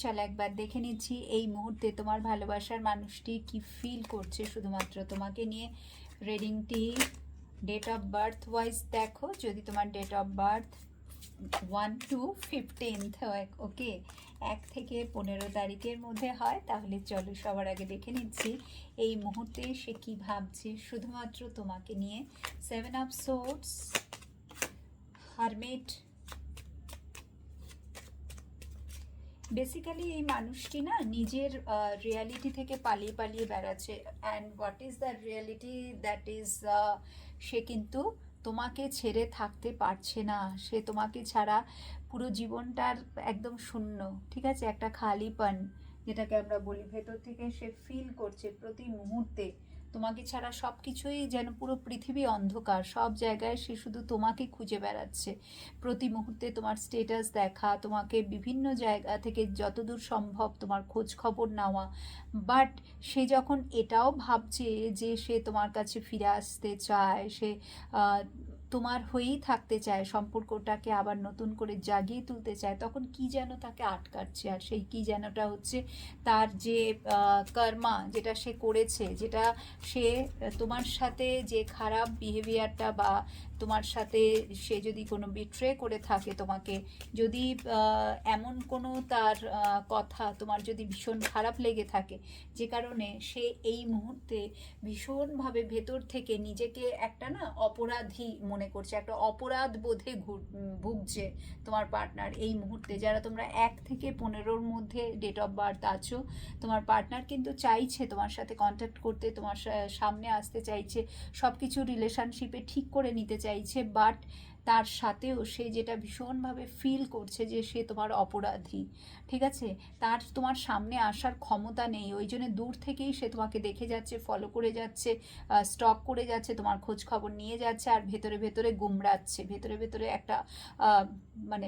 চলো একবার দেখে নিচ্ছি এই মুহূর্তে তোমার ভালোবাসার মানুষটি কি ফিল করছে শুধুমাত্র তোমাকে নিয়ে। রিডিংটি ডেট অফ বার্থ ওয়াইজ দেখো, যদি তোমার ডেট অফ বার্থ 1 to 15 হয়, ওকে, 1 থেকে 15 তারিখের মধ্যে হয়, তাহলে চলো সবার আগে দেখে নিচ্ছি এই মুহূর্তে সে কি ভাবছে শুধুমাত্র তোমাকে নিয়ে। 7 অফ সোর্ডস, হারমিট। বেসিক্যালি এই মানুষটি না নিজের রিয়ালিটি থেকে পালিয়ে পালিয়ে বেড়াচ্ছে। And what is the reality, that is সে কিন্তু তোমাকে ছেড়ে থাকতে পারছে না। সে তোমাকে ছাড়া পুরো জীবনটার একদম শূন্য, ঠিক আছে, একটা খালিপন যেটাকে আমরা বলি, ভেতর থেকে সে ফিল করছে প্রতি মুহূর্তে তোমাকে ছাড়া সব কিছুই যেন পুরো পৃথিবী অন্ধকার, সব জায়গায় সে শুধু তোমাকে খুঁজে বেড়াচ্ছে। প্রতি মুহূর্তে তোমার স্টেটাস দেখা, তোমাকে বিভিন্ন জায়গা থেকে যতদূর সম্ভব তোমার খোঁজ খবর নেওয়া। বাট সে যখন এটাও ভাবছে যে সে তোমার কাছে ফিরে আসতে চায়, সে তোমার হয়েই থাকতে চায়, সম্পর্কটাকে আবার নতুন করে জাগিয়ে তুলতে চায়, তখন কি যেন তাকে আটকাচ্ছে। আর সেই কি যেনটা হচ্ছে তার যে কর্মা, যেটা সে করেছে, যেটা সে তোমার সাথে যে খারাপ বিহেভিয়ারটা, বা তোমার সাথে সে যদি কোনো বিট্রে করে থাকে তোমাকে, যদি এমন কোনো তার কথা তোমার যদি ভীষণ খারাপ লেগে থাকে, যে কারণে সে এই মুহূর্তে ভীষণভাবে ভেতর থেকে নিজেকে একটা না অপরাধী মনে করছে, একটা অপরাধ বোধে ভুগছে তোমার পার্টনার এই মুহূর্তে। যারা তোমরা 1 থেকে 15-র মধ্যে ডেট অফ বার্থ আছো, তোমার পার্টনার কিন্তু চাইছে তোমার সাথে কন্ট্যাক্ট করতে, তোমার সামনে আসতে চাইছে, সব কিছু রিলেশনশিপে ঠিক করে নিতে চাইছে। বাট তার সাথেও সে যেটা ভীষণভাবে ফিল করছে যে সে তোমার অপরাধী, ঠিক আছে, তার তোমার সামনে আসার ক্ষমতা নেই। ওই জন্য দূর থেকেই সে তোমাকে দেখে যাচ্ছে, ফলো করে যাচ্ছে, স্টক করে যাচ্ছে, তোমার খোঁজ খবর নিয়ে যাচ্ছে, আর ভেতরে ভেতরে গুমড়াচ্ছে, ভেতরে ভেতরে একটা মানে